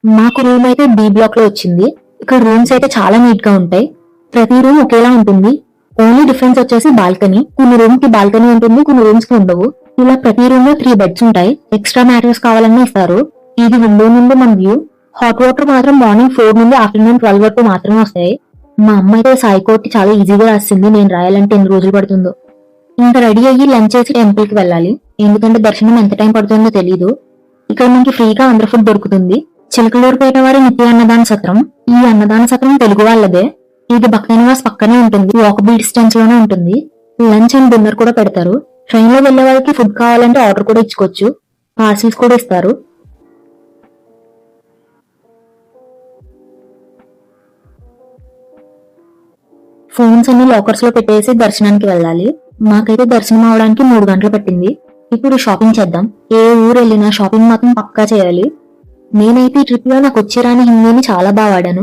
మాకు రూమ్ అయితే B block లో వచ్చింది. ఇక్కడ రూమ్స్ అయితే చాలా నీట్ గా ఉంటాయి. ప్రతి రూమ్ ఒకేలా ఉంటుంది. ఓన్లీ డిఫరెన్స్ వచ్చేసి బాల్కనీ. కొన్ని రూమ్ కి బాల్కనీ ఉంటుంది, కొన్ని రూమ్స్ కి ఉండవు. ఇలా ప్రతి రూమ్ లో 3 బెడ్స్ ఉంటాయి. ఎక్స్ట్రా మ్యాట్రెస్ కావాలన్నా ఇస్తారు. ఇది విండో నుండి మన వ్యూ. హాట్ వాటర్ మాత్రం మార్నింగ్ 4 నుండి ఆఫ్టర్నూన్ 12 వరకు మాత్రమే వస్తాయి. మా అమ్మ అయితే సాయికోటి చాలా ఈజీగా రాసింది. నేను రాయాలంటే ఎన్ని రోజులు పడుతుందో. ఇంకా రెడీ అయ్యి లంచ్ చేసి టెంపుల్ కి వెళ్ళాలి. ఎందుకంటే దర్శనం ఎంత టైం పడుతుందో తెలీదు. ఇక్కడ మనకి ఫ్రీగా ఆంధ్ర ఫుడ్ దొరుకుతుంది. చిలకలూరుపేట వారి నిత్య అన్నదాన సత్రం. ఈ అన్నదాన సత్రం తెలుగు వాళ్ళదే. ఇది భక్త నివాస్ పక్కనే ఉంటుంది. వాకబుల్ డిస్టెన్స్ లోనే ఉంటుంది. లంచ్ అండ్ డిన్నర్ కూడా పెడతారు. ట్రైన్ లో వెళ్లే వాళ్ళకి ఫుడ్ కావాలంటే ఆర్డర్ కూడా ఇచ్చుకోవచ్చు. పార్సిల్స్ కూడా ఇస్తారు. ఫోన్స్ అన్ని లాకర్స్ లో పెట్టేసి దర్శనానికి వెళ్ళాలి. మాకైతే దర్శనం అవడానికి 3 గంటలు పట్టింది. ఇప్పుడు షాపింగ్ చేద్దాం. ఏ ఊరు వెళ్ళినా షాపింగ్ మాత్రం పక్కా చేయాలి. నేనైతే ఈ ట్రిప్ లో నాకు వచ్చి రాని హిందీని చాలా బాగా వాడాను.